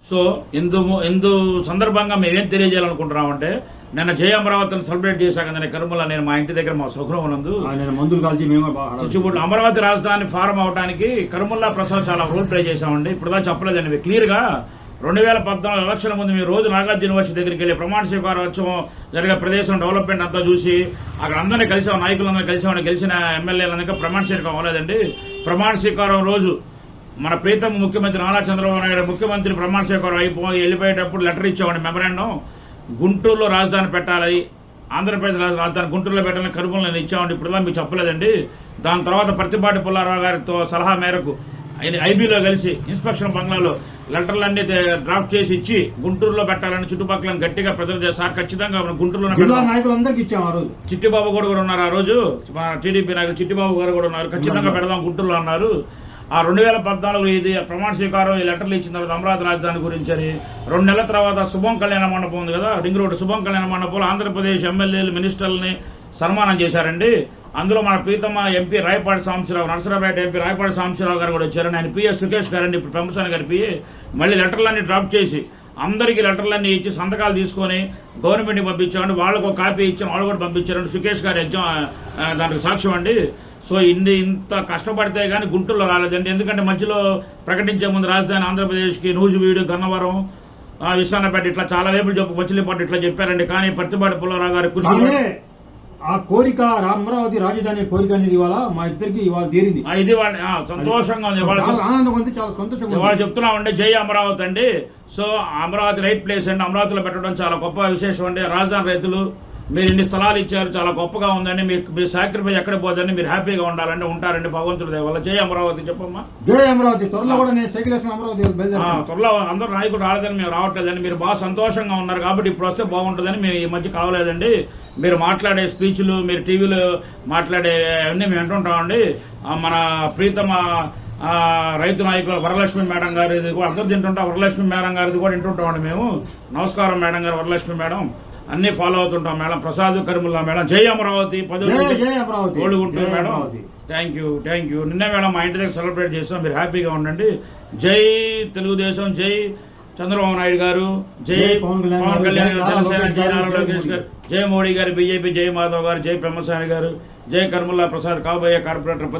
So ఇందు సందర్భంగా మేమేం తెలియజేయాలనుకుంటున్నామంటే, నిన్న జయ అమరావతిని సెలబ్రేట్ చేశాక నేను కర్మల నేను మా ఇంటి దగ్గర మా సుఖం ఉన్నందు మందులు కాల్చి మేము చిచ్చుబుడ్లు అమరావతి రాజధాని ఫారం అవడానికి కర్మల్లా ప్రసాద్ చాలా రోల్ ప్లే చేశామండి. ఇప్పుడు చెప్పలేదండి క్లియర్ గా. 2014 ఎలక్షన్ ముందు మీరు రోజు నాగార్జున యూనివర్సిటీ దగ్గరికి వెళ్ళి ప్రమాణ స్వీకారోత్సవం జరిగే ప్రదేశం డెవలప్మెంట్ అంతా చూసి అక్కడ అందరినీ కలిసాం, నాయకులందరూ కలిసామని, గెలిచిన ఎమ్మెల్యేలందరికీ ప్రమాణ స్వీకారం అవ్వలేదండి. ప్రమాణ స్వీకారం రోజు మన ప్రీతం ముఖ్యమంత్రి నారా చంద్రబాబు నాయుడు ముఖ్యమంత్రి ప్రమాణ స్వీకారం వెళ్ళిపోయేటప్పుడు లెటర్ ఇచ్చామండి, మెమరాండం. గుంటూరులో రాజధాని పెట్టాలి, ఆంధ్రప్రదేశ్ రాజధాని గుంటూరులో పెట్టాలని కరువులను ఇచ్చామండి. ఇప్పుడు మీకు చెప్పలేదండి. దాని తర్వాత ప్రతిపాటి పుల్లారావు గారితో సలహా మేరకు ఐబీలో కలిసి ఇన్స్పెక్షన్ బంగ్లాలో లెటర్లన్నీ డ్రాఫ్ట్ చేసి ఇచ్చి గుంటూరులో పెట్టాలని చుట్టుపక్కల గట్టిగా ప్రజలు చేశారు. ఖచ్చితంగా గుంటూరులో నాయకులందరికీ ఇచ్చాం. ఆ రోజు చిట్టిబాబు కూడా ఉన్నారు. ఆ రోజు టీడీపీ నాయకులు చిట్టిబాబు గారు కూడా ఉన్నారు. ఖచ్చితంగా పెడదాం గుంటూరులో అన్నారు. ఆ 2014 ఇది ప్రమాణ స్వీకారం ఈ లెటర్లు ఇచ్చిన తర్వాత అమరావతి రాజధాని గురించి అని 2 నెలల తర్వాత శుభం కళ్యాణ మండపం ఉంది కదా, రింగ్ రోడ్ శుభం కళ్యాణ మండపంలో ఆంధ్రప్రదేశ్ ఎమ్మెల్యేలు మినిస్టర్లని సన్మానం చేశారండి. అందులో మన ప్రీతమ ఎంపీ రాయపాటి సాంబశివరావు, నర్సరావుపేట ఎంపీ రాయపాటి సాంబశివరావు గారు కూడా వచ్చారండి. ఆయన పిఎస్ సుకేష్ గారండి, ఇప్పుడు పెంపసాని గారి పిఏ. మళ్ళీ లెటర్లన్నీ డ్రాప్ చేసి అందరికీ లెటర్లన్నీ ఇచ్చి సంతకాలు తీసుకొని గవర్నమెంట్కి పంపించామండి. వాళ్ళకు ఒక కాపీ ఇచ్చాం, వాళ్ళు కూడా పంపించారండి. సుకేష్ గారు దానికి సాక్ష్యం అండి. సో ఇంత కష్టపడితే కానీ గుంటూరులో రాలేదండి. ఎందుకంటే మధ్యలో ప్రకటించే ముందు రాజధాని ఆంధ్రప్రదేశ్కి నూజివీడు, గన్నవరం, విశాఖపేట ఇట్లా చాలా వేపులు మచిలీపట్నం ఇట్లా చెప్పారండి. కానీ ప్రతిపాటి పుల్లారావు గారి కృషి ఆ కోరిక అమరావతి రాజధాని కోరిక అనేది ఇవాళ మా ఇద్దరికి ఇవాళ తీరింది. ఇది సంతోషంగా ఉంది, ఆనందం ఉంది, చాలా సంతోషంగా ఇవాళ చెప్తున్నామండి. జై అమరావతి అండి. సో అమరావతి రైట్ ప్లేస్ అండి. అమరావతిలో పెట్టడం చాలా గొప్ప విశేషం అండి. రాజధాని రైతులు మీరు ఇన్ని స్థలాలు ఇచ్చారు, చాలా గొప్పగా ఉందండి. మీ సాక్రిఫైస్ ఎక్కడ పోదండి, మీరు హ్యాపీగా ఉండాలండి, ఉంటారండి భగవంతుడి దయ వల్ల. జై అమరావతి చెప్పమ్మా. జై అమరావతి. త్వరలో కూడా నేను సైకిల్ అమరావతి త్వరలో అందరూ నాయకుడు రాలేదని మేము రావట్లేదండి. మీరు బాగా సంతోషంగా ఉన్నారు కాబట్టి ఇప్పుడు వస్తే బాగుంటుందని మేము ఈ మధ్య కలవలేదండి. మీరు మాట్లాడే స్పీచ్లు, మీరు టీవీలో మాట్లాడే అన్నీ మేము వింటుంటామండి. మన ప్రీతమ రైతు నాయకులు వరలక్ష్మి మేడం గారిది కూడా అందరూ తింటుంటాం. వరలక్ష్మి మేడం గారిది కూడా వింటుంటామండి మేము. నమస్కారం మేడం గారు, వరలక్ష్మి మేడం. అన్ని ఫాలో అవుతుంటాం మేడం. ప్రసాద్ కరిముల్లా మేడం. జై అమరావతి. కోడిగుంటూరు మేడం. Thank you. నిన్నే మేడం మా ఇంటి దగ్గర సెలబ్రేట్ చేస్తాం. మీరు హ్యాపీగా ఉండండి. జై తెలుగుదేశం, జై చంద్రబాబు నాయుడు గారు, జై పవన్ కళ్యాణ్ గారు, జనసేన, జై నారా లోకేష్ గారు, జై మోడీ గారు, బీజేపీ, జై మాధవ్ గారు, జై పెమ్మసాని గారు, జై కర్ముల్లా ప్రసాద్, కాబోయే కార్పొరేటర్